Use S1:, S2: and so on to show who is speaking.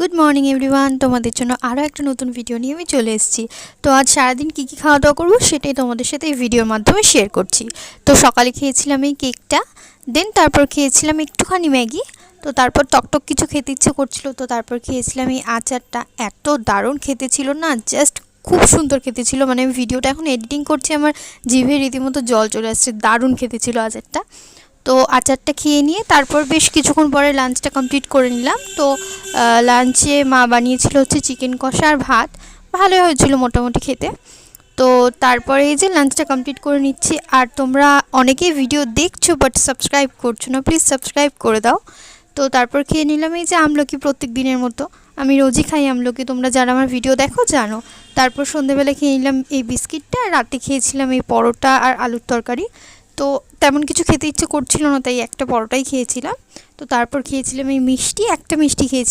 S1: Good morning everyone, তোমাদের জন্য আরও একটা নতুন ভিডিও নিয়ে আমি চলে এসেছি। তো আজ সারাদিন কী কী খাওয়া দাওয়া করবো সেটাই তোমাদের সাথে এই ভিডিওর মাধ্যমে শেয়ার করছি। তো সকালে খেয়েছিলাম এই কেকটা, দেন তারপর খেয়েছিলাম একটুখানি ম্যাগি। তো তারপর টকটক কিছু খেতে ইচ্ছে করছিল, তো তারপর খেয়েছিলাম এই আচারটা। এত দারুণ খেতে ছিল না, জাস্ট খুব সুন্দর খেতে ছিল। মানে আমি ভিডিওটা এখন এডিটিং করছি, আমার জিভে রীতিমতো জল চলে আসছে, দারুণ খেতে ছিল আচারটা। তো আচারটা খেয়ে নিয়ে তারপর বেশ কিছুক্ষণ পরে লাঞ্চটা কমপ্লিট করে নিলাম। তো লাঞ্চে মা বানিয়েছিল হচ্ছে চিকেন কষা আর ভাত, ভালোই হয়েছিল মোটামুটি খেতে। তো তারপরে এই যে লাঞ্চটা কমপ্লিট করে নিচ্ছি। আর তোমরা অনেকেই ভিডিও দেখছো বাট সাবস্ক্রাইব করছো না, প্লিজ সাবস্ক্রাইব করে দাও। তো তারপর খেয়ে নিলাম এই যে আমলকি, প্রত্যেক দিনের মতো আমি রোজই খাই আমলকি, তোমরা যারা আমার ভিডিও দেখো জানো। তারপর সন্ধেবেলা খেয়ে নিলাম এই বিস্কিটটা, আর রাতে খেয়েছিলাম এই পরোটা আর আলুর তরকারি। তো তেমন কিছু খেতে ইচ্ছে করছিল না, তাই একটা পরোটাই খেয়েছিলাম। তো তারপর খেয়েছিলাম এই মিষ্টি, একটা মিষ্টি খেয়েছিলাম।